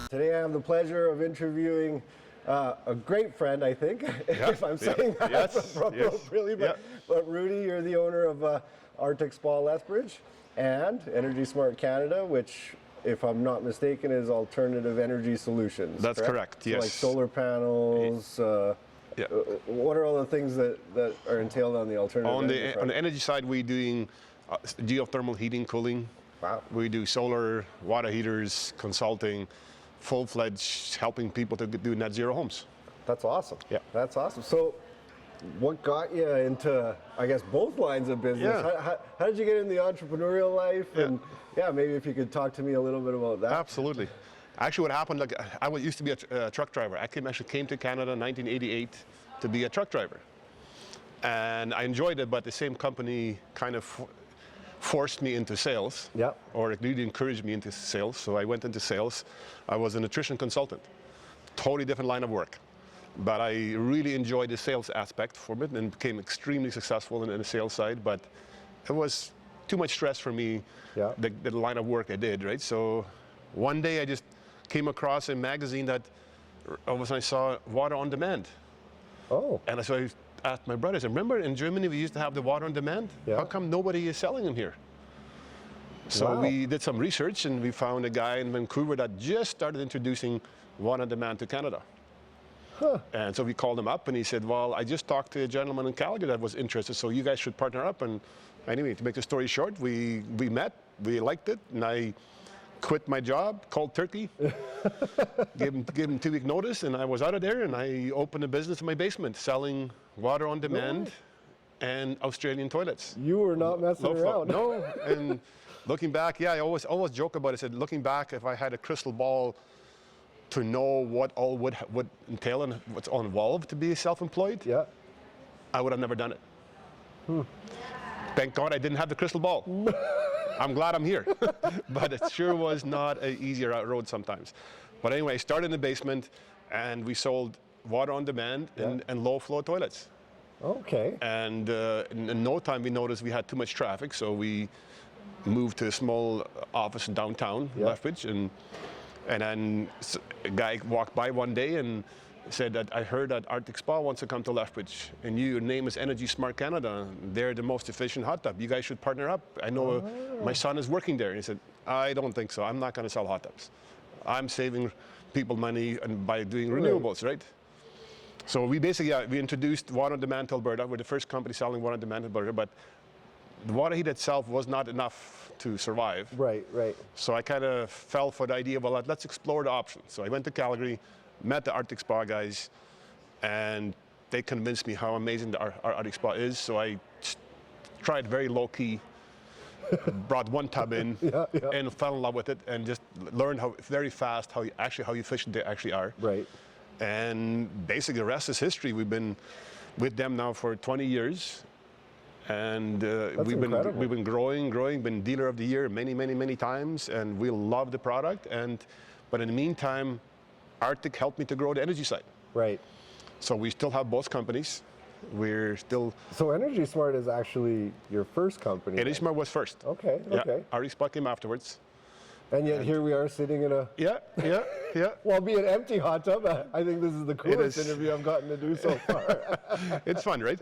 Today I have the pleasure of interviewing a great friend, I think, if I'm saying that appropriately. But Rudy, you're the owner of Arctic Spa Lethbridge and Energy Smart Canada, which, if I'm not mistaken, is alternative energy solutions. That's correct, So yes. like solar panels. What are all the things that are entailed on the alternative energy front? On the energy side, we're doing geothermal heating, cooling. Wow. We do solar, water heaters, consulting, full-fledged helping people to do net zero homes. That's awesome. Yeah. That's awesome. So what got you into, I guess, both lines of business? Yeah. How did you get in the entrepreneurial life? And maybe if you could talk to me a little bit about that. Absolutely. Actually, what happened, like, I used to be a truck driver. I actually came to Canada in 1988 to be a truck driver. And I enjoyed it, but the same company kind of forced me into sales, or it really encouraged me into sales. So I went into sales. I was a nutrition consultant, totally different line of work. But I really enjoyed the sales aspect for it and became extremely successful in the sales side. But it was too much stress for me, the line of work I did, right? So one day I just came across a magazine that all of a sudden I saw water on demand. Oh. And so I asked my brother, I said, remember in Germany we used to have the water on demand? How come nobody is selling them here? So we did some research and we found a guy in Vancouver that just started introducing water on demand to Canada. And so we called him up and he said, well, I just talked to a gentleman in Calgary that was interested, so you guys should partner up. And anyway, to make the story short, we met, we liked it, and I quit my job, cold turkey, gave him 2-week notice, and I was out of there, and I opened a business in my basement selling water on demand and Australian toilets. You were not messing around. No, and looking back, I always joke about it. I said, looking back, if I had a crystal ball to know what all would entail and what's involved to be self-employed, I would have never done it. Thank God I didn't have the crystal ball. I'm glad I'm here, but it sure was not an easy road sometimes. But anyway, I started in the basement, and we sold water on demand and low-flow toilets. Okay. And in no time, we noticed we had too much traffic, so we moved to a small office in downtown Lethbridge, and then a guy walked by one day and said that I heard that Arctic Spa wants to come to Lethbridge, and your name is Energy Smart Canada. They're the most efficient hot tub. You guys should partner up. I know my son is working there. And he said, I don't think so. I'm not going to sell hot tubs. I'm saving people money and by doing renewables, right? So we basically, we introduced water on demand to Alberta. We're the first company selling water on demand in Alberta, but the water heat itself was not enough to survive. Right. So I kind of fell for the idea, well, let's explore the options. So I went to Calgary, met the Arctic Spa guys, and they convinced me how amazing our Arctic Spa is. So I tried very low-key, brought one tub in, and fell in love with it, and just learned very fast how efficient they actually are. Right. And basically the rest is history. We've been with them now for 20 years. And we've been growing, been dealer of the year many times, and we love the product. But in the meantime, Arctic helped me to grow the energy side. Right. So we still have both companies. We're still. So Energy Smart is actually your first company. Energy Smart was first. Okay. Arctic Spa came afterwards. And yet here we are sitting in a well, be an empty hot tub. I think this is the coolest interview I've gotten to do so far. It's fun, right?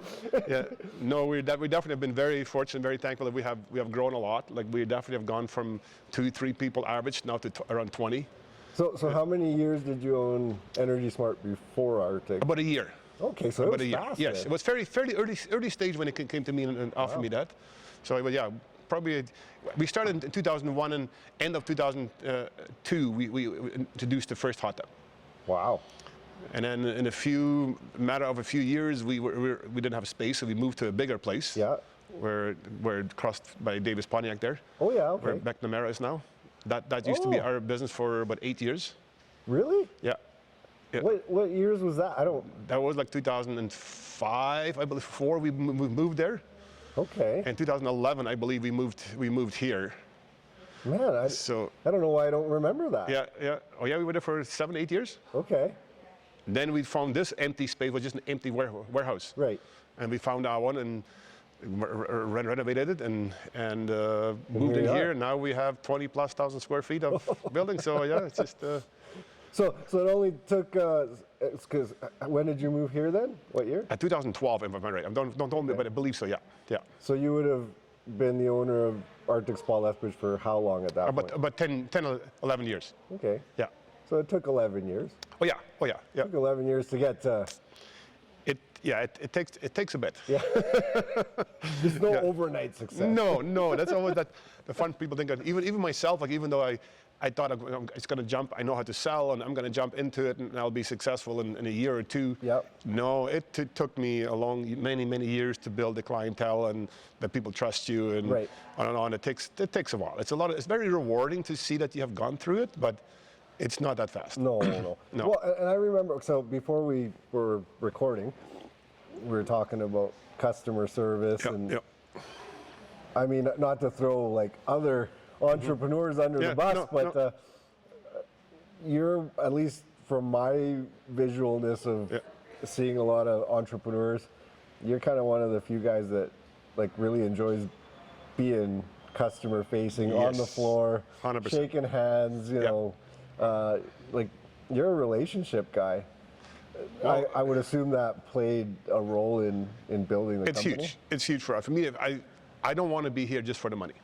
Yeah. No, we definitely have been very fortunate, very thankful that we have grown a lot. Like, we definitely have gone from 2-3 people average now to around 20. So how many years did you own Energy Smart before Arctic? About a year. Okay, so about it was a year. fast. Yes, it was fairly early stage when it came to me and offered me that. So probably we started in 2001, and end of 2002 we introduced the first hot tub. Wow. And then in a matter of a few years, we didn't have space, so we moved to a bigger place. Yeah. We're crossed by Davis Pontiac there. Oh yeah. Okay. Where McNamara is now. That used to be our business for about 8 years. Really? Yeah. What years was that? That was like 2005, I believe. 4 we moved there. Okay. And 2011, I believe we moved here. Man, I don't know why I don't remember that. Yeah. Oh yeah, we were there for 7-8 years. Okay. Then we found this empty space, was just an empty warehouse. Right. And we found our one and renovated it and moved in here. Now we have 20,000+ square feet of building. So yeah, it's just So it only took, because when did you move here then? What year? 2012, if I'm right. Don't hold me, but I believe so, yeah. So you would have been the owner of Arctic Spa Lethbridge for how long at that point? About 10, 11 years. Okay. Yeah. So it took 11 years. Oh yeah. It took 11 years to get to... It takes a bit. Yeah. There's no overnight success. No, that's always the fun people think of. Even myself, like even though I thought it's going to jump, I know how to sell, and I'm going to jump into it, and I'll be successful in a year or two. Yep. No, it took me many years to build the clientele and that people trust you, and right. on and on. It takes a while. It's very rewarding to see that you have gone through it, but it's not that fast. No. No. Well, and I remember, so before we were recording, we were talking about customer service and I mean, not to throw like other entrepreneurs under the bus, but you're, at least from my visualness of seeing a lot of entrepreneurs, you're kind of one of the few guys that like really enjoys being customer facing on the floor, 100%. shaking hands, you know, like you're a relationship guy. Well, I would assume that played a role in building the company. Huge. It's huge for us. For me, I don't want to be here just for the money.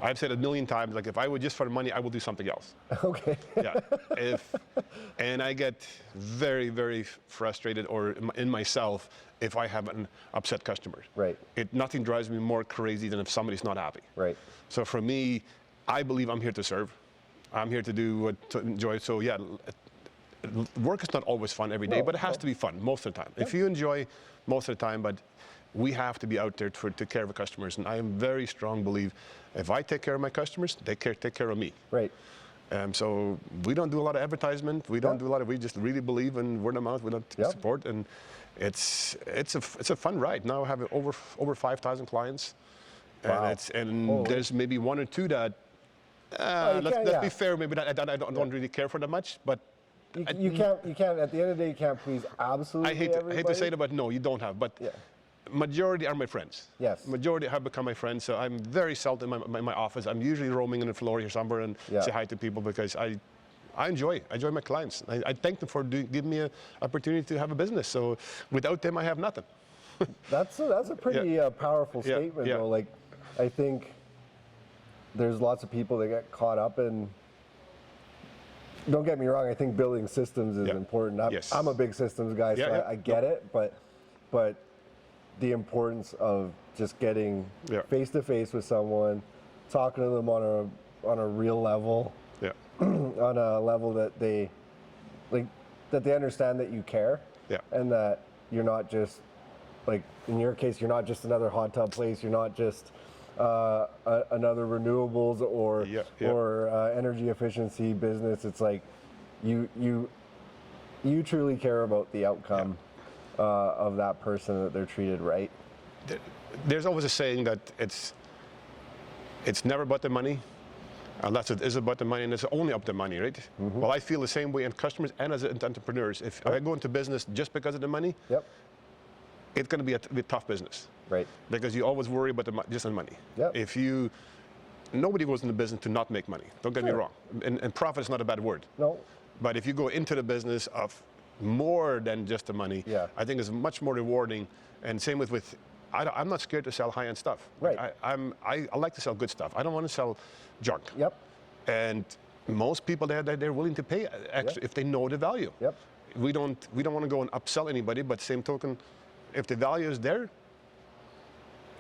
I've said a million times, like if I were just for the money, I will do something else. Okay. Yeah. And I get very frustrated or in myself if I have an upset customer. Right. Nothing drives me more crazy than if somebody's not happy. Right. So for me, I believe I'm here to serve. I'm here to enjoy. So yeah. Work is not always fun every day, but it has to be fun most of the time. If you enjoy most of the time, but we have to be out there to take care of our customers. And I am very strong believe if I take care of my customers, they take care of me. Right. So we don't do a lot of advertisement. We don't do a lot of. We just really believe in word of mouth. We don't support, and it's a fun ride. Now I have over 5,000 clients, and there's maybe one or two that let's be fair. Maybe that I don't really care for that much, but. You can't. At the end of the day, you can't please absolutely everybody. I hate to say that, but no, you don't have. But majority are my friends. Yes. Majority have become my friends. So I'm very seldom in my office. I'm usually roaming on the floor here somewhere and say hi to people because I enjoy my clients. I thank them for giving me an opportunity to have a business. So without them, I have nothing. That's a pretty powerful statement, though. Like, I think there's lots of people that get caught up in. Don't get me wrong, I think building systems is important. I'm a big systems guy, so I get it, but the importance of just getting face to face with someone, talking to them on a real level, on a level that they understand that you care, and that you're not just, like in your case, you're not just another hot tub place, you're not just another renewables or energy efficiency business. It's like you truly care about the outcome of that person, that they're treated right. There's always a saying that it's never about the money unless it is about the money, and it's only up the money, right? Well, I feel the same way in customers and as entrepreneurs. If I go into business just because of the money, it's going to be a tough business. Right. Because you always worry about just the money. Yep. Nobody goes into business to not make money. Don't get me wrong. And profit is not a bad word. No. But if you go into the business of more than just the money, I think it's much more rewarding. And same with I'm not scared to sell high-end stuff. Right. I like to sell good stuff. I don't want to sell junk. Yep. And most people they're willing to pay extra if they know the value. Yep. We don't want to go and upsell anybody, but same token, if the value is there,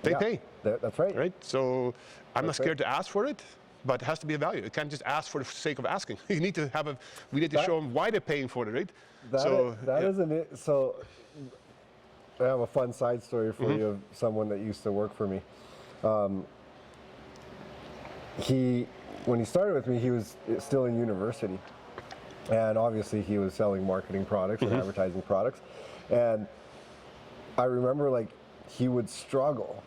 they pay. That's right. Right? So I'm not scared to ask for it, but it has to be a value. You can't just ask for the sake of asking. We need to show them why they're paying for it, right? So I have a fun side story for you of someone that used to work for me. When he started with me, he was still in university. And obviously he was selling marketing products and advertising products. And I remember like he would struggle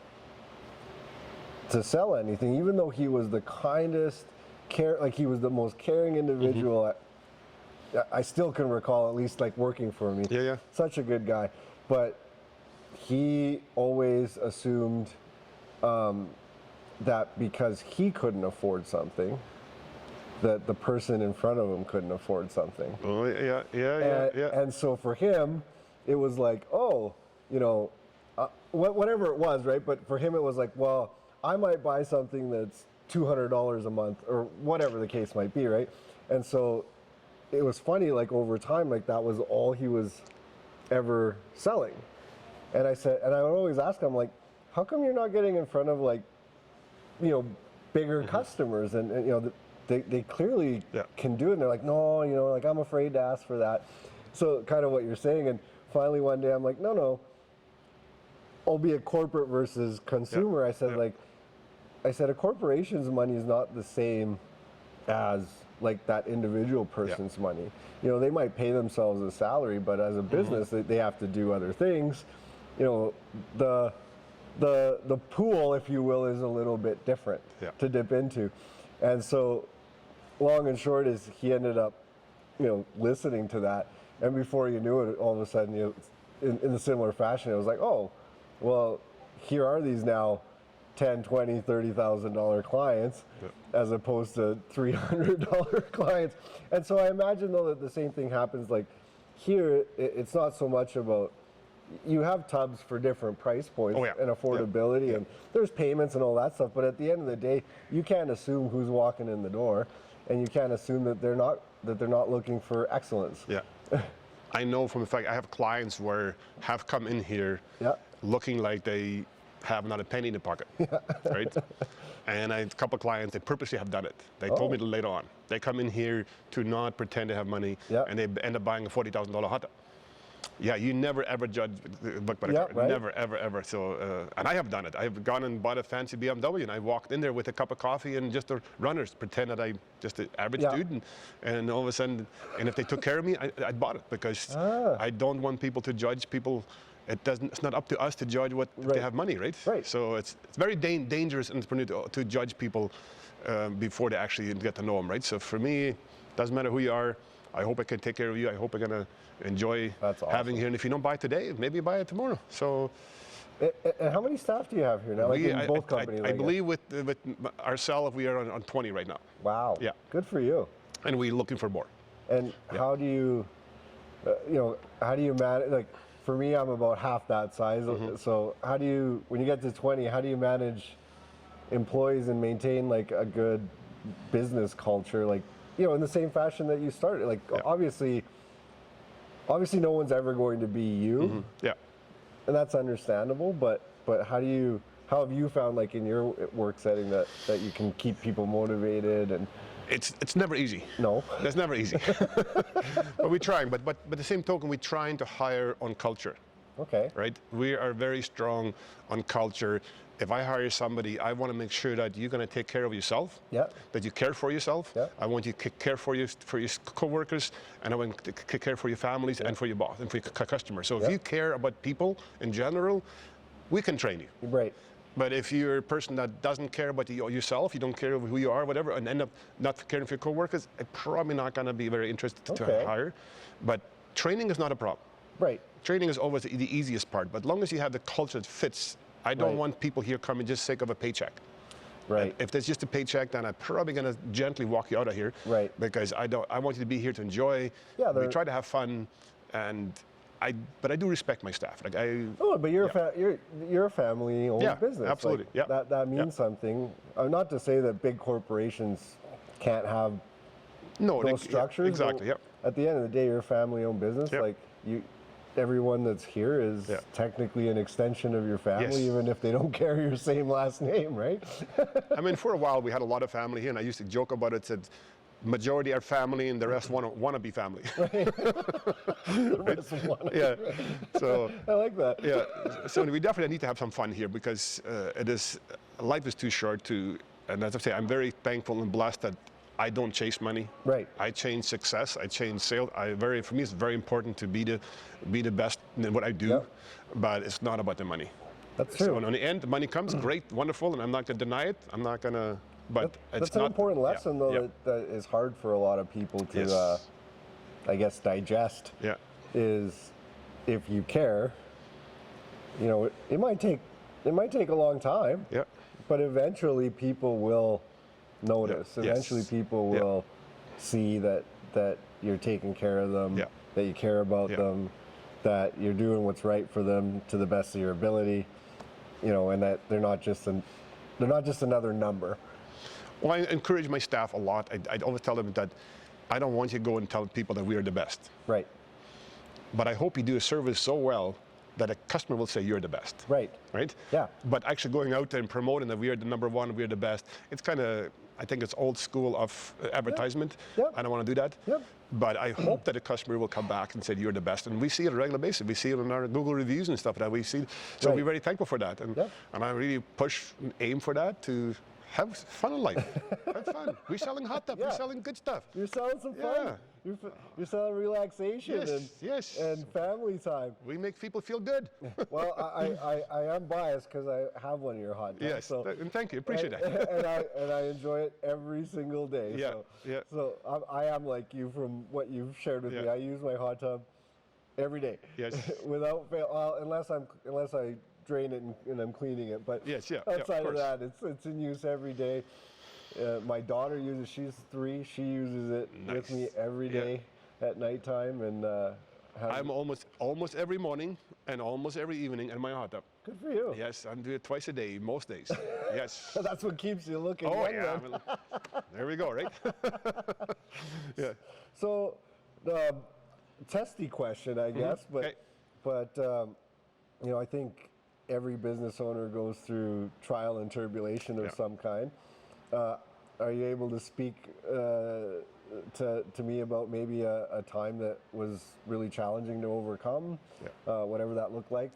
to sell anything, even though he was the kindest, he was the most caring individual. I still can recall, at least like working for me. Such a good guy. But he always assumed that because he couldn't afford something, that the person in front of him couldn't afford something. Oh, yeah. And so for him, it was like, oh, you know, whatever it was, right? But for him, it was like, well, I might buy something that's $200 a month or whatever the case might be, right? And so it was funny, like over time, like that was all he was ever selling. And I said, and I would always ask him, like, how come you're not getting in front of, like, you know, bigger customers? And you know, they clearly can do it. And they're like, no, you know, like, I'm afraid to ask for that. So kind of what you're saying. And finally one day I'm like, no, albeit corporate versus consumer. I said, I said, a corporation's money is not the same as like that individual person's money. You know, they might pay themselves a salary, but as a business, they have to do other things. You know, the pool, if you will, is a little bit different to dip into. And so long and short is he ended up, you know, listening to that. And before you knew it, all of a sudden, you know, in a similar fashion, it was like, oh, well, here are these now $10,000, $20,000, $30,000 clients as opposed to $300 clients. And so I imagine, though, that the same thing happens. Like here, it's not so much about, you have tubs for different price points and affordability, and there's payments and all that stuff. But at the end of the day, you can't assume who's walking in the door, and you can't assume that they're not looking for excellence. Yeah. I know from the fact I have clients where have come in here looking like they have not a penny in the pocket, right? And I have a couple of clients, they purposely have done it. They told me later on. They come in here to not pretend to have money, and they end up buying a $40,000 hot tub. Yeah, you never ever judge the book by the cover. Right. Never, ever. So, and I have done it. I've gone and bought a fancy BMW, and I walked in there with a cup of coffee and just the runners, pretend that I'm just an average dude, and all of a sudden, and if they took care of me, I bought it because I don't want people to judge people. It's not up to us to judge what they have money, right? So it's very dangerous to judge people before they actually get to know them, right? So for me, it doesn't matter who you are. I hope I can take care of you. I hope I'm gonna enjoy having here. And if you don't buy today, maybe buy it tomorrow. So. And how many staff do you have here now? Like in both companies? I believe with ourselves, we are on 20 right now. Wow. Yeah. Good for you. And we're looking for more. And how do you, how do you manage? Like, for me, I'm about half that size. So how do you, when you get to 20, how do you manage employees and maintain like a good business culture? Like, you know, in the same fashion that you started. Like, obviously no one's ever going to be you. And that's understandable, but how have you found, like, in your work setting that you can keep people motivated? And it's never easy. No, that's never easy. But we're trying. But the same token, we're trying to hire on culture. Okay. Right. We are very strong on culture. If I hire somebody, I want to make sure that you're going to take care of yourself. That you care for yourself. I want you to care for your coworkers, and I want to care for your families and for your boss and for your customers. So if you care about people in general, we can train you. Right. But if you're a person that doesn't care about yourself, you don't care who you are, whatever, and end up not caring for your coworkers, I'm probably not going to be very interested to hire. But training is not a problem. Right. Training is always the easiest part. But as long as you have the culture that fits, I don't want people here coming just sake of a paycheck. Right. If there's just a paycheck, then I'm probably going to gently walk you out of here. Right. Because I want you to be here to enjoy. We try to have fun, but I do respect my staff. Like but you're a family-owned business. Absolutely. Like, that means something. Not to say that big corporations can't have those structures. Exactly. At the end of the day, you're a family-owned business. Like everyone that's here is technically an extension of your family, even if they don't carry your same last name, right? I mean, for a while we had a lot of family here, and I used to joke about it. Said, majority are family, and the rest want to be family. So I like that. So we definitely need to have some fun here because life is too short to. And as I say, I'm very thankful and blessed that I don't chase money. Right. I change success. I change sales. For me, it's very important to be the best in what I do, but it's not about the money. That's true. So in the end, the money comes, great, wonderful, and I'm not going to deny it. I'm not going to. But that's an important lesson, though, that is hard for a lot of people to, I guess, digest. Is if you care, you know, it might take a long time. But eventually, people will notice. Yes. Eventually people will see that you're taking care of them, that you care about them, that you're doing what's right for them to the best of your ability, and that they're not just another number. Well, I encourage my staff a lot. I always tell them that I don't want you to go and tell people that we are the best. Right. But I hope you do a service so well that a customer will say you're the best. Right. Right? Yeah. But actually going out there and promoting that we are the number one, we are the best, it's kind of, I think it's old school of advertisement. Yep. I don't want to do that. Yep. But I hope that a customer will come back and say you're the best. And we see it on a regular basis. We see it in our Google reviews and stuff that we see. So we're very thankful for that. And I really push and aim for that to have fun in life. Have fun. We're selling hot stuff. We're selling good stuff. You're selling some fun. You're selling relaxation and family time. We make people feel good. Well, I am biased because I have one of your hot dogs. Yes, so, and thank you. Appreciate that. And I enjoy it every single day. So I am like you from what you've shared with me. I use my hot tub every day. Yes. Without fail, unless I drain it and I'm cleaning it. But outside of that, it's in use every day. My daughter uses. She's 3. She uses it with me every day at nighttime, and I'm almost every morning and almost every evening in my hot tub. Good for you. Yes, I'm doing it twice a day, most days. Yes. So that's what keeps you looking. Oh yeah. There we go. Right. Yeah. So, testy question, I guess, but I think every business owner goes through trial and tribulation of some kind. Are you able to speak to me about maybe a time that was really challenging to overcome, whatever that looked like?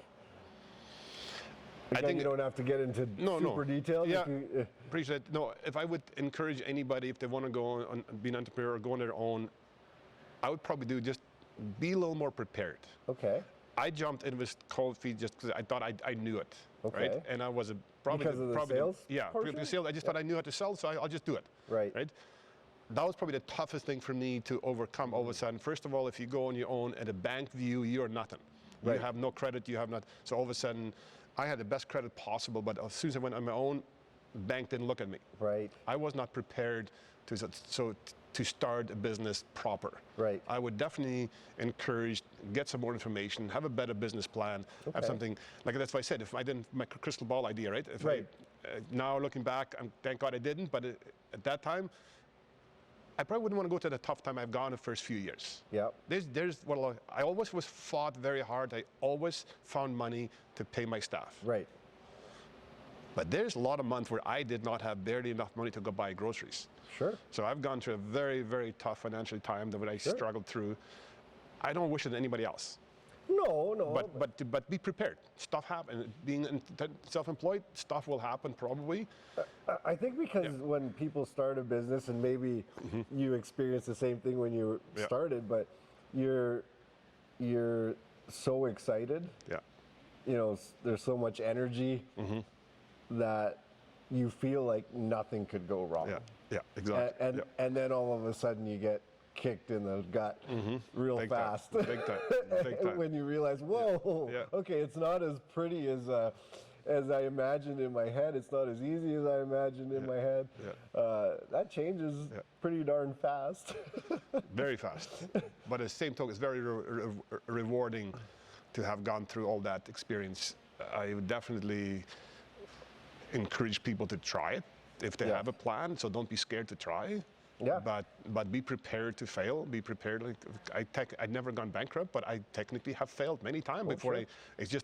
Again, I think you don't have to get into super details. Yeah, appreciate it. No, if I would encourage anybody, if they want to go on be an entrepreneur or go on their own, I would probably just be a little more prepared. Okay. I jumped in with cold feet just because I thought I knew it, right? And I was probably because of the sales. Because the sales. I just thought I knew how to sell, so I'll just do it. Right. That was probably the toughest thing for me to overcome. All of a sudden, first of all, if you go on your own at a bank view, you're nothing. You have no credit. You have not. So all of a sudden, I had the best credit possible, but as soon as I went on my own, bank didn't look at me. Right. I was not prepared to start a business proper. Right. I would definitely encourage, get some more information, have a better business plan, have something, like that's why I said, if I didn't, my crystal ball idea, right? Now looking back, thank God I didn't, but at that time, I probably wouldn't want to go to the tough time I've gone the first few years. Yeah. I always fought very hard. I always found money to pay my staff. Right. But there's a lot of months where I did not have barely enough money to go buy groceries. Sure. So I've gone through a very, very tough financial time that I struggled through. I don't wish it on anybody else. No. But be prepared. Stuff happens. Being self-employed, stuff will happen probably. I think because when people start a business, and maybe you experienced the same thing when you started, but you're so excited. Yeah. There's so much energy that you feel like nothing could go wrong. Yeah, exactly. And then all of a sudden you get kicked in the gut real fast. Big time. When you realize, whoa, okay, it's not as pretty as I imagined in my head. It's not as easy as I imagined in my head. That changes pretty darn fast. Very fast. But at the same token, it's very rewarding to have gone through all that experience. I would definitely encourage people to try it if they have a plan. So don't be scared to try. Yeah. But be prepared to fail. Be prepared. Like I'd never gone bankrupt, but I technically have failed many times before. Sure.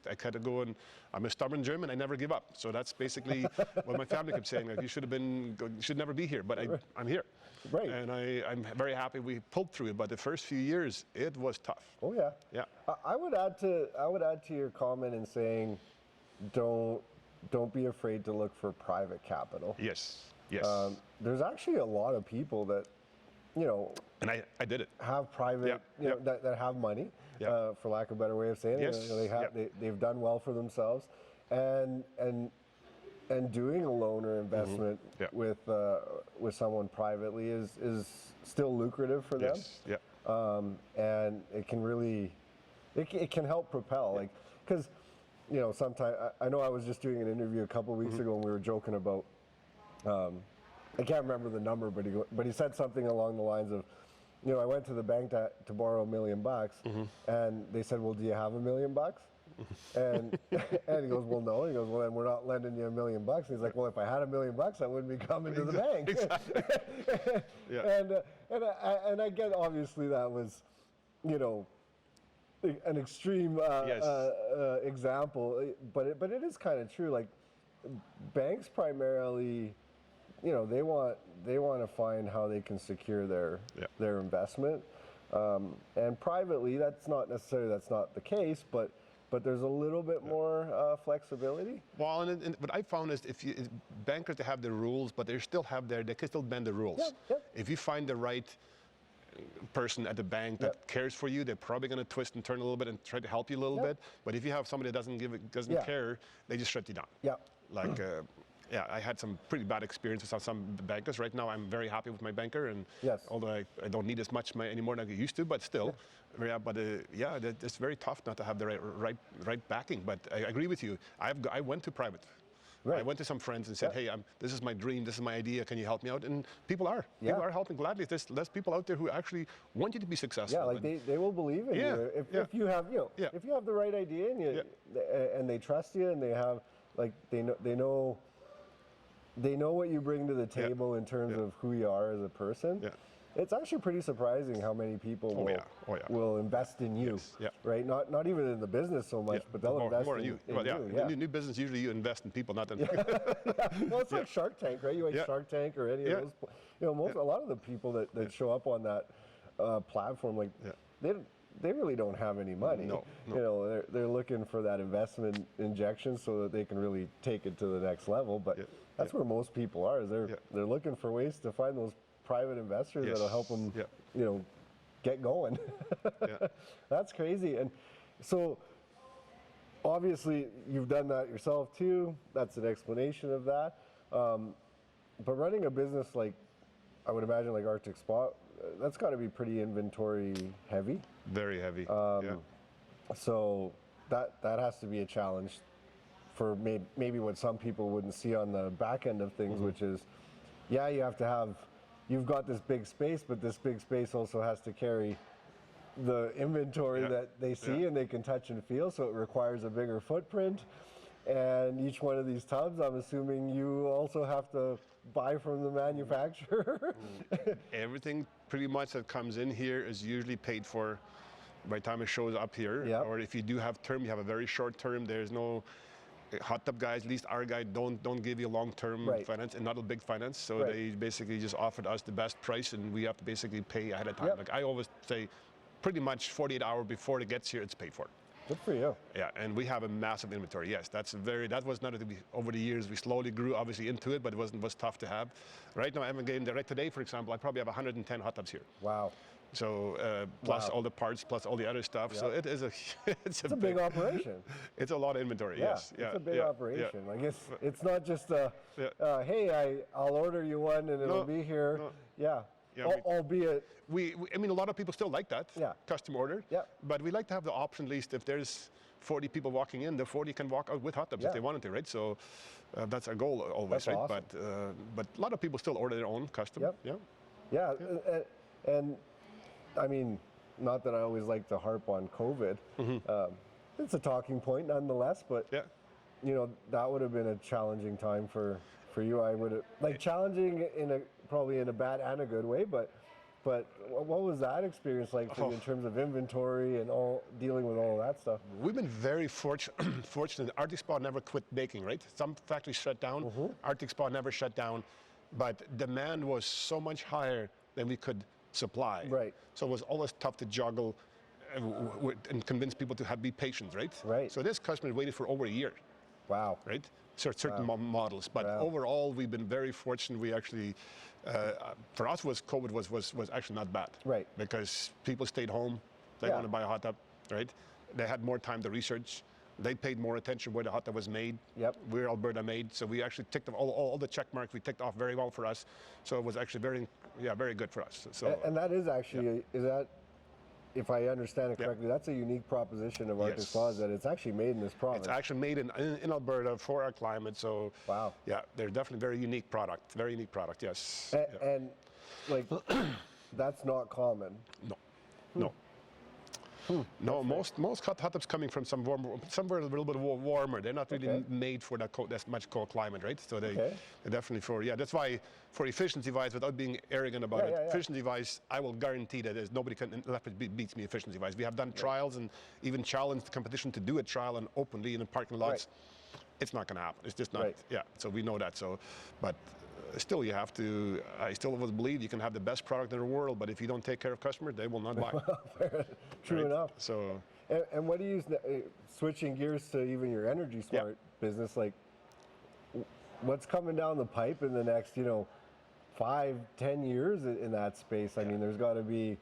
I had to go, and I'm a stubborn German. I never give up. So that's basically what my family kept saying. Like, you should never be here. But I'm here. Right. And I'm very happy we pulled through it. But the first few years, it was tough. Oh yeah. Yeah. I would add to your comment in saying, don't be afraid to look for private capital. Yes. There's actually a lot of people that, and I did it. Have private, that have money, for lack of a better way of saying it. They've done well for themselves, and doing a loan or investment with someone privately is still lucrative for them. Yes. And it can really, it can help propel, like, because, sometimes I know I was just doing an interview a couple weeks ago, and we were joking about I can't remember the number, but he said something along the lines of, you know, I went to the bank to borrow $1 million, and they said, well, do you have $1 million? And and he goes, well, no. He goes, well, then we're not lending you $1 million. And he's like, well, if I had $1 million, I wouldn't be coming to the bank. Exactly. Yeah. And I get, obviously that was, you know, an extreme example, but it is kind of true. Like, banks primarily, you know, they want to find how they can secure their investment, and privately that's not the case, but there's a little bit more flexibility. Well, and what I found is bankers, they have their rules, but they can still bend the rules. If you find the right person at the bank that cares for you, they're probably going to twist and turn a little bit and try to help you a little bit. But if you have somebody that doesn't care, they just shut you down. Like, I had some pretty bad experiences with some bankers. Right now, I'm very happy with my banker, and although I don't need as much money anymore than I used to, but still, it's very tough not to have the right backing. But I agree with you. I went to private. I went to some friends and said, hey, this is my dream, this is my idea, can you help me out? And people are helping gladly. There's less people out there who actually want you to be successful. Yeah, like they will believe in you. If you have, you know, if you have the right idea and and they trust you, and they have, like, they know what you bring to the table in terms of who you are as a person. It's actually pretty surprising how many people will invest in you, right? Not even in the business so much, but they'll invest in you. New business, usually you invest in people, not in. Well, it's like Shark Tank, right? You like Shark Tank or any of those. You know, a lot of the people that show up on that platform, like they really don't have any money. No. You know, they're looking for that investment injection so that they can really take it to the next level. But that's where most people are. Is they're looking for ways to find those private investors that'll help them, you know, get going. That's crazy. And so, obviously, you've done that yourself too. That's an explanation of that. But running a business like, I would imagine, like Arctic Spa, that's got to be pretty inventory heavy. Very heavy. So that has to be a challenge for maybe what some people wouldn't see on the back end of things, which is, you've got this big space, but this big space also has to carry the inventory that they see and they can touch and feel, so it requires a bigger footprint. And each one of these tubs, I'm assuming you also have to buy from the manufacturer. Everything pretty much that comes in here is usually paid for by the time it shows up here. Or if you do have term, you have a very short term. There's no hot tub guys, at least our guy, don't give you long-term finance and not a big finance. So they basically just offered us the best price, and we have to basically pay ahead of time. Like I always say, pretty much 48 hours before it gets here, it's paid for. Good for you. Yeah, and we have a massive inventory. Yes, that was not over the years. We slowly grew obviously into it, but it was tough to have. Right now, I'm getting direct today, for example, I probably have 110 hot tubs here. Wow. So plus all the parts, plus all the other stuff. So it is it's a big operation. It's a lot of inventory. Yes. It's a big operation. Like it's not just hey, I'll order you one and it'll be here. Albeit I mean, a lot of people still like that. Custom order. But we like to have the option, at least if there's 40 people walking in, the 40 can walk out with hot tubs if they wanted to, right? So that's our goal always, that's right? Awesome. But a lot of people still order their own custom. And I mean, not that I always like to harp on COVID. It's a talking point nonetheless, but you know, that would have been a challenging time for you. I would have challenging probably in a bad and a good way, but what was that experience like for you in terms of inventory and dealing with all that stuff? We've been very fortunate. Arctic Spa never quit baking, right? Some factories shut down. Arctic Spa never shut down, but demand was so much higher than we could supply. Right. So it was always tough to juggle and convince people to be patient, right? Right. So this customer waited for over a year. Wow. Right? Certain models, but overall we've been very fortunate. We actually, for us, COVID was actually not bad. Right. Because people stayed home. They want to buy a hot tub, right? They had more time to research. They paid more attention where the hot tub was made. We're Alberta made, so we actually ticked off all the check marks. We ticked off very well for us. So it was actually very good for us. So and that is actually is if I understand it correctly, that's a unique proposition of Arctic Spa, is that it's actually made in this province. It's actually made in Alberta for our climate. So wow. Yeah, they're definitely very unique product. Very unique product. Yes. And like that's not common. No. No. No, most hot tubs coming from somewhere a little bit warmer. They're not really made for that much cold climate, right? So they're definitely that's why for efficiency-wise, without being arrogant about it, efficiency-wise, I will guarantee that nobody can beats me efficiency-wise. We have done trials and even challenged the competition to do a trial and openly in the parking lots. It's not going to happen. It's just not. Yeah. So we know that. So, but. Still, you have to. I still always believe you can have the best product in the world, but if you don't take care of customers, they will not buy. True enough. So, and what do you use? Switching gears to even your Energy Smart business, like what's coming down the pipe in the next, 5-10 years in that space? I mean, there's got to be,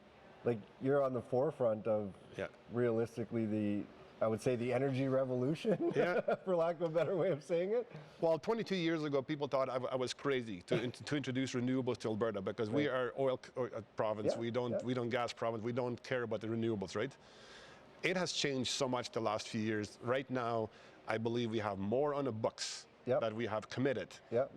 like, you're on the forefront of realistically I would say the energy revolution, for lack of a better way of saying it. Well, 22 years ago, people thought I was crazy to introduce renewables to Alberta because we are oil province. We don't gas province. We don't care about the renewables, right? It has changed so much the last few years. Right now, I believe we have more on the books that we have committed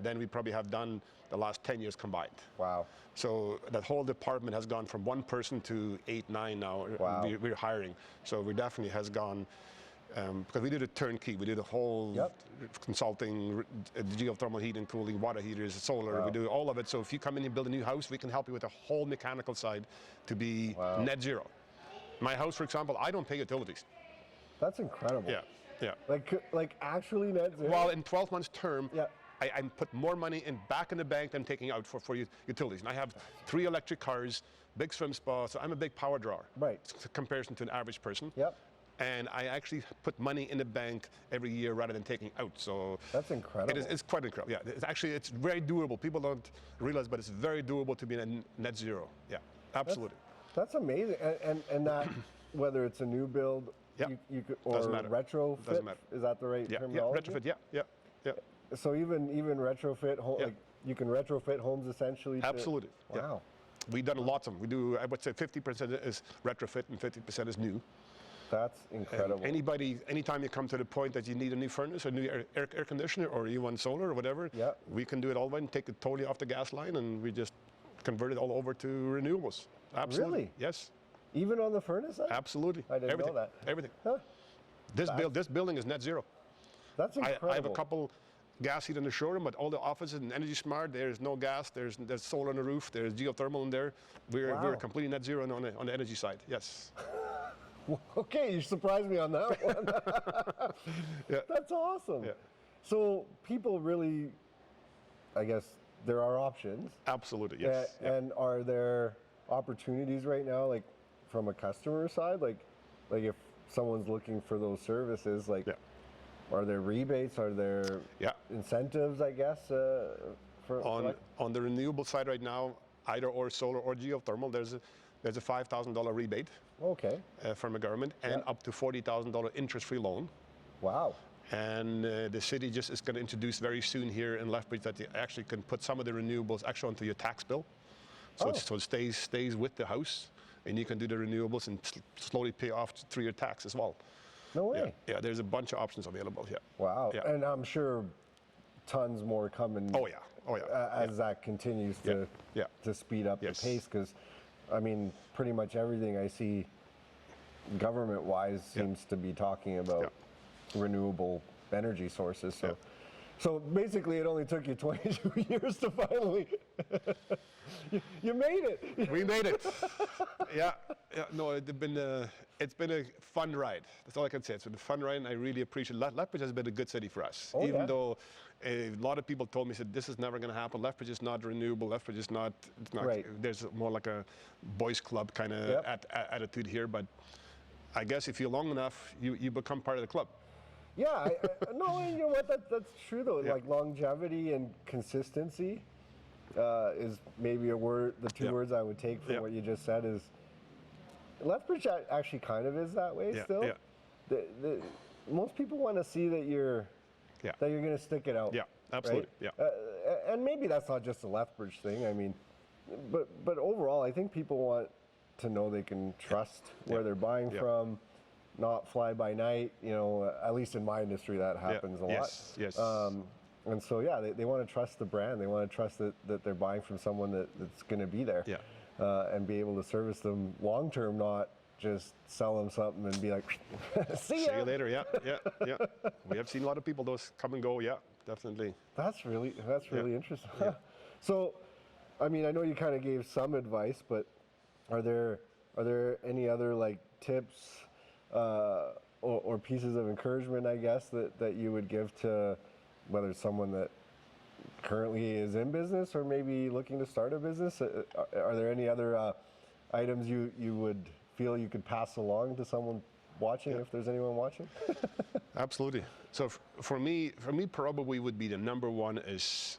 than we probably have done the last 10 years combined. Wow. So that whole department has gone from 1 person to 8, 9 now. Wow. We're hiring. So we definitely has gone, because we did a turnkey. We did a whole consulting, geothermal heat and cooling, water heaters, solar. We do all of it. So if you come in and build a new house, we can help you with the whole mechanical side to be net zero. My house, for example, I don't pay utilities. That's incredible. Yeah. Like actually net zero? Well, in 12 months term, I put more money back in the bank than taking out for utilities. And I have 3 electric cars, big swim spa, so I'm a big power drawer. Right. In comparison to an average person. And I actually put money in the bank every year rather than taking out. So that's incredible. It's quite incredible. Yeah, it's very doable. People don't realize, but it's very doable to be in net zero. Yeah, absolutely. That's amazing. And that, whether it's a new build, you could, or retrofit, doesn't matter. Is that the right terminology? Retrofit. Yeah. So even retrofit, like you can retrofit homes essentially. Absolutely. Wow. We've done lots of them. We do, I would say 50% is retrofit and 50% is new. That's incredible. And anytime you come to the point that you need a new furnace or new air conditioner or you want solar or whatever, we can do it all and take it totally off the gas line and we just convert it all over to renewables. Absolutely. Really? Yes. Even on the furnace side? Absolutely. I didn't know that. Everything. Huh. This building is net zero. That's incredible. I have a couple gas heat in the showroom, but all the offices in Energy Smart, there's no gas, there's solar on the roof, there's geothermal in there. We're completely net zero on the energy side. Yes. Okay, you surprised me on that one. That's awesome. Yeah. So people really, I guess, there are options. Absolutely, yes. And are there opportunities right now, like from a customer side, like if someone's looking for those services, like are there rebates, are there incentives, I guess, for on the renewable side right now, either or solar or geothermal, there's a $5,000 rebate from the government and up to $40,000 interest-free loan. Wow. And the city just is going to introduce very soon here in Lethbridge that you actually can put some of the renewables actually onto your tax bill. So, so it stays with the house, and you can do the renewables and slowly pay off through your tax as well. No way. Yeah, there's a bunch of options available. Yeah. Wow. Yeah. And I'm sure tons more coming. Oh yeah. As that continues to speed up the pace, because I mean, pretty much everything I see government-wise seems to be talking about renewable energy sources. So. So basically, it only took you 22 years to finally. You made it. We made it. Yeah. No, it's been a fun ride. That's all I can say. It's been a fun ride, and I really appreciate it. Lethbridge has been a good city for us, even though a lot of people told me, said this is never going to happen. Lethbridge is not renewable. Lethbridge is not. It's not. Right. There's more like a boys' club kind of attitude here. But I guess if you're long enough, you become part of the club. Yeah, no, you know what? That's true though. Like longevity and consistency is maybe a word. The two words I would take from what you just said is Lethbridge actually kind of is that way still. Yeah. Most people want to see that you're going to stick it out. Yeah, absolutely. Right? Yeah. And maybe that's not just a Lethbridge thing. I mean, but overall, I think people want to know they can trust where they're buying Yeah. from, not fly by night. You know, at least in my industry, that happens a lot. Yes. And so, yeah, they want to trust the brand. They want to trust that they're buying from someone that's going to be there, and be able to service them long term, not just sell them something and be like, see you later. Yeah. We have seen a lot of people those come and go. Yeah, definitely. That's really interesting. So, I mean, I know you kind of gave some advice, but are there any other like tips or pieces of encouragement, I guess, that you would give to whether it's someone that currently is in business or maybe looking to start a business? Are there any other items you would feel you could pass along to someone watching, if there's anyone watching? Absolutely. So for me probably would be the number one is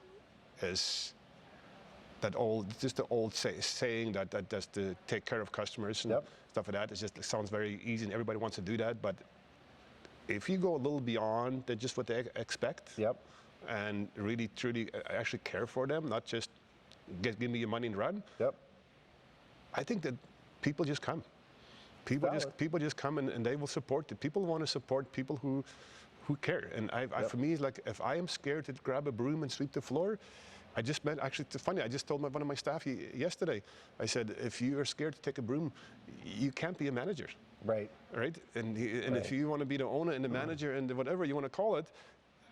that the old saying that just to take care of customers and stuff like that. It sounds very easy and everybody wants to do that, but if you go a little beyond than just what they expect, and really truly actually care for them, not just give me your money and run, I think that people just come. People just come and they will support it. People want to support people who care. And for me, it's like if I am scared to grab a broom and sweep the floor, it's funny, I just told one of my staff yesterday, I said, if you are scared to take a broom, you can't be a manager. Right. And if you want to be the owner and the manager and whatever you want to call it,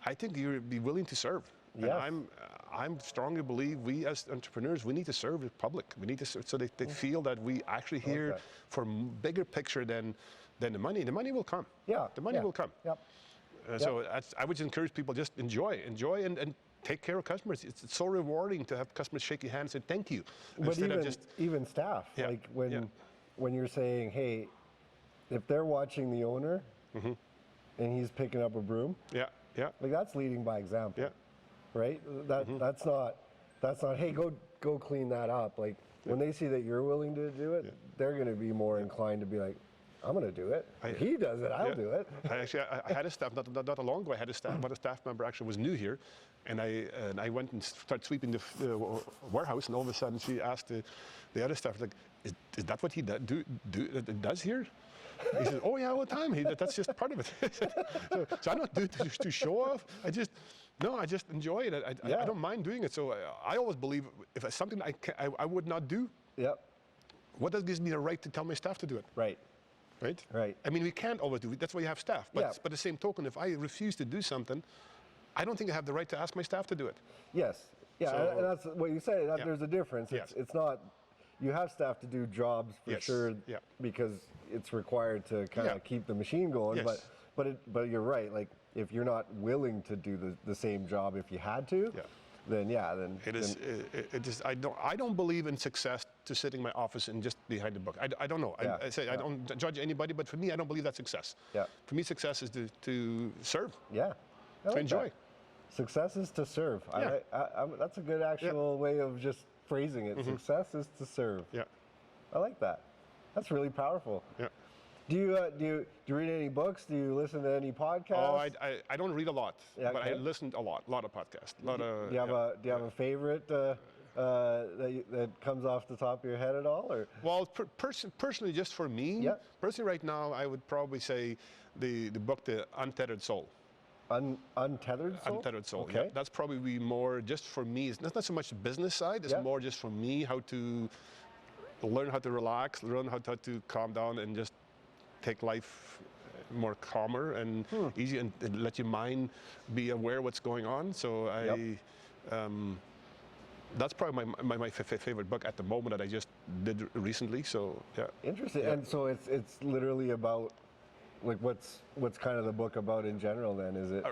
I think you'd be willing to serve. Yes. And I'm strongly believe we as entrepreneurs, we need to serve the public. We need to serve so they feel that we actually here for bigger picture than the money. The money will come. Yeah. The money will come. So I would encourage people just enjoy and take care of customers. It's so rewarding to have customers shake your hand and say thank you. But even staff, like when you're saying, hey, if they're watching the owner and he's picking up a broom, like that's leading by example, right? That's not hey, go clean that up. Like when they see that you're willing to do it, they're going to be more inclined to be like, I'm going to do it. If he does it, I'll do it. I had a staff not long ago. I had a staff member actually was new here, and I went and started sweeping the warehouse, and all of a sudden she asked the other staff, like, is that what he does here? He said, oh yeah, all the time. That's just part of it. so I don't do it to show off. I just enjoy it. I don't mind doing it. So I always believe if it's something I would not do, what does gives me the right to tell my staff to do it? Right. I mean, we can't always do it. That's why you have staff. But by the same token, if I refuse to do something, I don't think I have the right to ask my staff to do it. Yes. Yeah, and that's what you say. There's a difference. It's not. You have staff to do jobs for sure because it's required to kind of keep the machine going. But you're right. Like if you're not willing to do the same job if you had to, then it is. It just I don't believe in success to sitting in my office and just behind the book. I don't know. I say I don't judge anybody, but for me, I don't believe that's success. For me, success is to serve. To enjoy. That. Success is to serve. That's a good actual way of just phrasing it. Success is to serve. I like that. That's really powerful. Do you read any books? Do you listen to any podcasts? Oh, I don't read a lot, but I listen a lot of podcasts. Do you have a favorite that comes off the top of your head at all? Or? Well, personally, just for me, personally right now, I would probably say the book, The Untethered Soul. Untethered Soul? Untethered Soul, okay. That's probably more just for me. It's not so much the business side. It's more just for me how to learn how to relax, learn how to calm down and just take life more calmer and easy and let your mind be aware of what's going on. So that's probably my favorite book at the moment that I just did recently. So interesting. And so it's literally about like what's kind of the book about in general then? Is it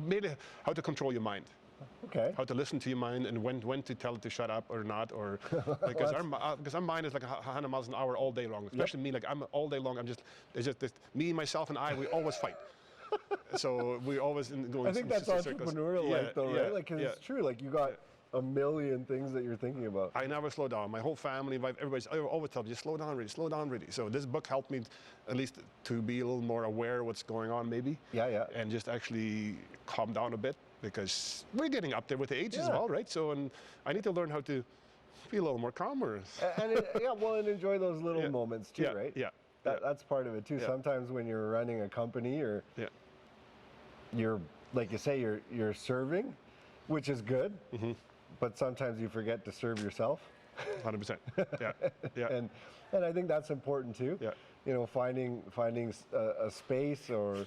maybe how to control your mind? Okay. How to listen to your mind and when to tell it to shut up or not, or because our mind is like 100 miles an hour all day long. Especially me, like I'm all day long. It's just me, myself, and I. We always fight. So we always going. I think that's entrepreneurial, like though, right? Like, cause it's true. Like you got a million things that you're thinking about. I never slow down. My whole family, everybody's always telling me, just slow down, really, slow down, really. So this book helped me at least to be a little more aware of what's going on, maybe. And just actually calm down a bit because we're getting up there with the age as well, right? So and I need to learn how to be a little more calmer. And enjoy those little moments too, right? Yeah. That's part of it too. Yeah. Sometimes when you're running a company or Yeah. you're, like you say, you're serving, which is good, but sometimes you forget to serve yourself. 100%. Yeah. And I think that's important too. Yeah. You know, finding a space, or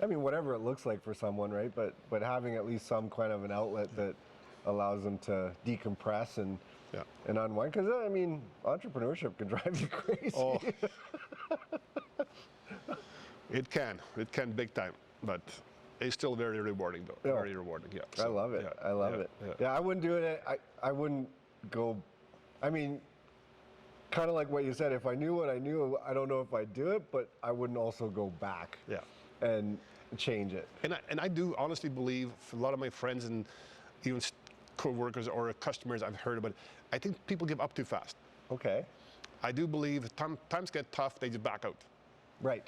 I mean, whatever it looks like for someone, right? But having at least some kind of an outlet that allows them to decompress and unwind. Because I mean, entrepreneurship can drive you crazy. Oh. It can big time, but it's still very rewarding though. Yeah. Very rewarding. Yeah. I love it. I love it. Yeah, I wouldn't do it. I wouldn't go. I mean, kind of like what you said. If I knew what I knew, I don't know if I'd do it, but I wouldn't also go back. Yeah. And change it. And I do honestly believe, for a lot of my friends and even co-workers or customers I've heard about, I think people give up too fast. Okay. I do believe times get tough, they just back out. Right.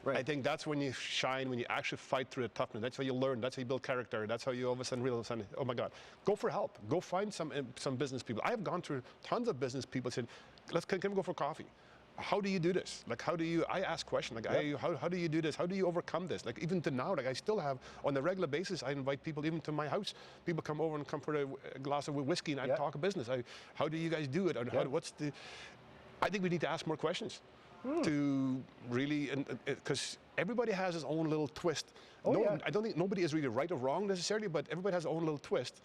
I think that's when you shine, when you actually fight through the toughness. That's how you learn. That's how you build character. That's how you all of a sudden realize, oh my God, go for help. Go find some business people. I have gone through tons of business people saying, can we go for coffee? How do you do this? Like, I ask questions, like, how do you do this? How do you overcome this? Like, even to now, like, I still have, on a regular basis, I invite people even to my house. People come over and come for a glass of whiskey, and I talk business. How do you guys do it? And I think we need to ask more questions to really, because everybody has his own little twist. I don't think nobody is really right or wrong necessarily, but everybody has their own little twist.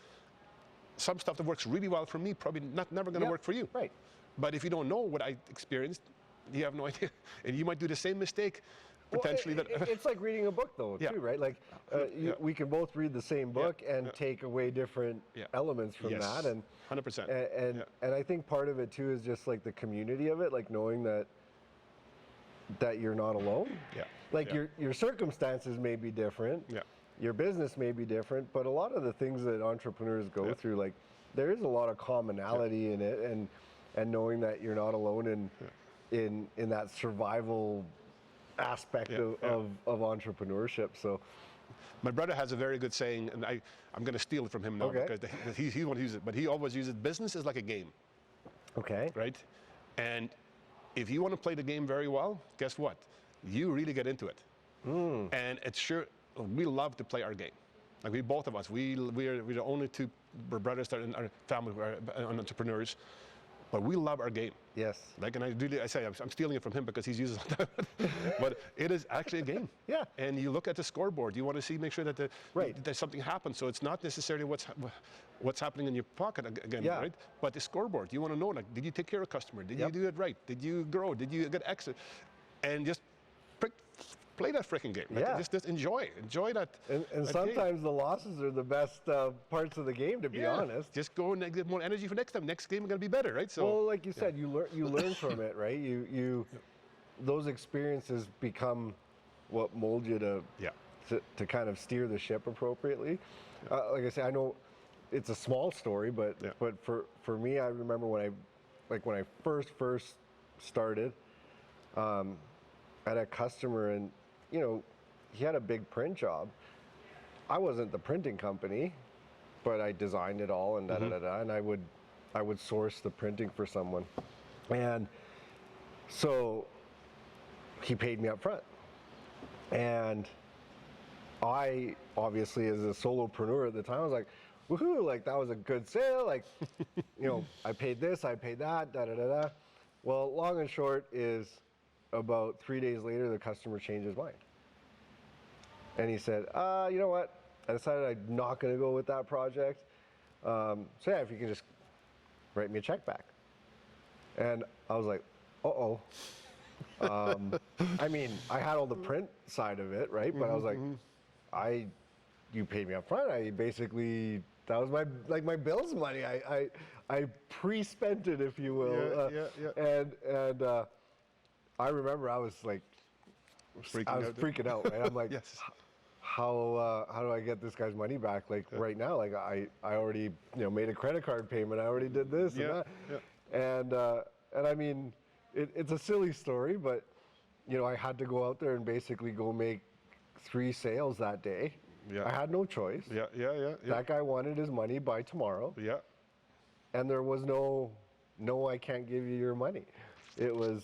Some stuff that works really well for me, probably never going to work for you. Right. But if you don't know what I experienced, you have no idea. And you might do the same mistake, potentially. It's like reading a book, though, too, right? Like, we can both read the same book and take away different elements from that. And 100%. And I think part of it, too, is just like the community of it, like knowing that you're not alone. Yeah. Like, your circumstances may be different. Yeah. Your business may be different, but a lot of the things that entrepreneurs go through, like, there is a lot of commonality in it, and knowing that you're not alone in that survival aspect of entrepreneurship. So my brother has a very good saying, and I'm going to steal it from him now because he won't use it, but he always uses business is like a game. Okay. Right? And if you want to play the game very well, guess what? You really get into it. And it's sure, we love to play our game. Like, both of us, we're the only two brothers that in our family are entrepreneurs. But we love our game. Yes. Like, and I say I'm stealing it from him because he's using it. But it is actually a game. Yeah. And you look at the scoreboard. You want to make sure that that something happens. So it's not necessarily what's happening in your pocket again, right? But the scoreboard. You want to know, like, did you take care of a customer? Did you do it right? Did you grow? Did you get exit? And just play that freaking game. Like, just enjoy that. And sometimes the losses are the best parts of the game, to be honest. Just go and get more energy for next time. Next game is going to be better, right? So, well, like you said, you learn from it, right? Those experiences become what mold you to kind of steer the ship appropriately. Like I say, I know it's a small story, but for me, I remember when I first started. I had a customer, and he had a big print job. I wasn't the printing company, but I designed it all and and I would source the printing for someone. And so he paid me up front. And I obviously, as a solopreneur at the time, I was like, woohoo, like, that was a good sale. Like, I paid this, I paid that, Well, long and short is, about 3 days later, the customer changed his mind. And he said, you know what? I decided I'm not going to go with that project. So yeah, if you can just write me a check back. And I was like, uh-oh. I mean, I had all the print side of it, right? But I was like, you paid me up front. I basically, that was my bills money. I pre-spent it, if you will. And I remember I was like, freaking out, right? I'm like, how do I get this guy's money back? Like right now, like I already made a credit card payment. I already did this and that. And I mean, it's a silly story, but I had to go out there and basically go make 3 sales that day. I had no choice. That guy wanted his money by tomorrow. And there was no no, I can't give you your money. It was,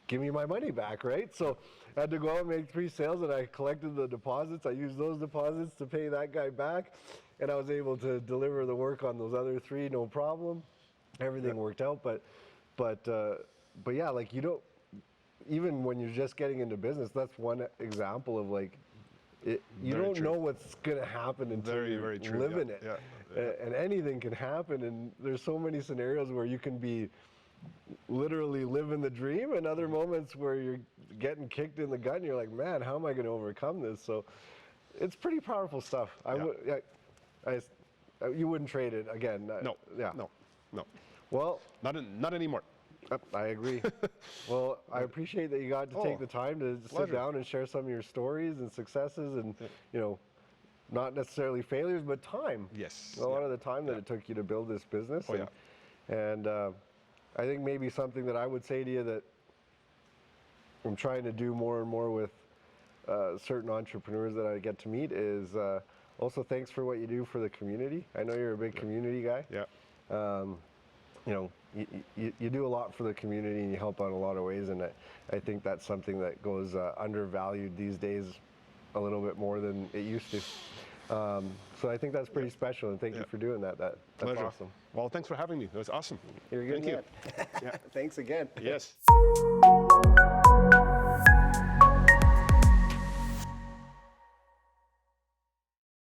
give me my money back, right? So I had to go out and make 3 sales, and I collected the deposits. I used those deposits to pay that guy back, and I was able to deliver the work on those other 3, no problem. Everything worked out, but yeah, like you don't, even when you're just getting into business, that's one example of like, you don't know what's going to happen until you live in it. And anything can happen, and there's so many scenarios where you can be literally living the dream, and other moments where you're getting kicked in the gut and you're like, man, how am I going to overcome this? So it's pretty powerful stuff. You wouldn't trade it again. No. Well, not anymore. I agree. Well, I appreciate that you got to take the time to sit down and share some of your stories and successes, and not necessarily failures, but time. Yes. A lot of the time that it took you to build this business. And I think maybe something that I would say to you that I'm trying to do more and more with certain entrepreneurs that I get to meet is also thanks for what you do for the community. I know you're a big community guy. You do a lot for the community, and you help out in a lot of ways, and I think that's something that goes undervalued these days a little bit more than it used to. So I think that's pretty special, and thank you for doing that. That's Pleasure. awesome. Well, thanks for having me. It was awesome. You're good. Thank you. Thanks again. Yes.